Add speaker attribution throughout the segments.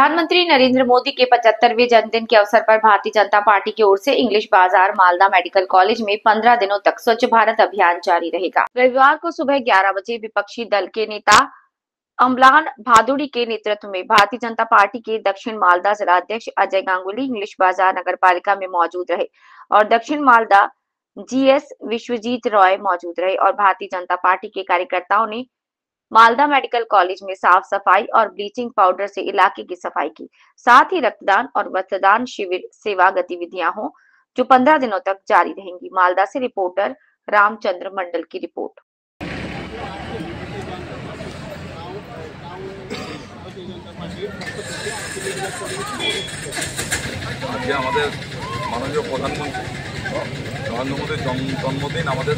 Speaker 1: प्रधानमंत्री नरेंद्र मोदी के 75वें जन्मदिन के अवसर पर भारतीय जनता पार्टी की ओर से इंग्लिश बाजार मालदा मेडिकल कॉलेज में 15 दिनों तक स्वच्छ भारत अभियान जारी रहेगा। रविवार को सुबह 11 बजे विपक्षी दल के नेता अम्लान भादुड़ी के नेतृत्व में भारतीय जनता पार्टी के दक्षिण मालदा जिला अध्यक्ष अजय गांगुली इंग्लिश बाजार नगर पालिका में मौजूद रहे और दक्षिण मालदा जीएस विश्वजीत रॉय मौजूद रहे और भारतीय जनता पार्टी के कार्यकर्ताओं ने मालदा मेडिकल कॉलेज में साफ सफाई और ब्लीचिंग पाउडर से इलाके की सफाई की। साथ ही रक्तदान और वस्त्रदान शिविर सेवा गतिविधियां हों जो 15 दिनों तक जारी रहेंगी। मालदा से रिपोर्टर रामचंद्र मंडल की रिपोर्ट।
Speaker 2: माननीय प्रधानमंत्री नरेंद्र मोदी जन्मदिन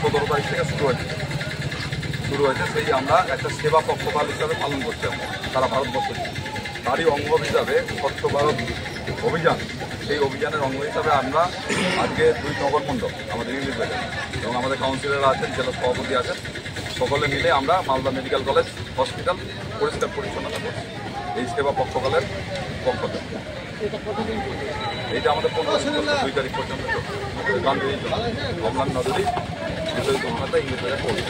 Speaker 2: 17 तारीख থেকে শুরু হয়েছে সেই আমরা একটা সেবা পক্ষপাল হিসাবে পালন করছি সারা ভারতবর্ষে। তারই অঙ্গ হিসাবে স্বচ্ছ ভারত অভিযান, সেই অভিযানের অঙ্গ হিসাবে আমরা আজকে 2 নগর মণ্ডল আমাদের ইংলিশ বাজার এবং আমাদের কাউন্সিলররা আছেন, জেলা সভাপতি আছেন, সকলে মিলে আমরা মালদা মেডিকেল কলেজ হসপিটাল পরিষ্কার পরিচ্ছন্নতা করছি এই সেবা পক্ষপালের পক্ষ থেকে। এইটা আমাদের 2 তারিখ পর্যন্ত গান্ধী অম্লান নদী বিপরীত ইংলিশ বাজার করবে।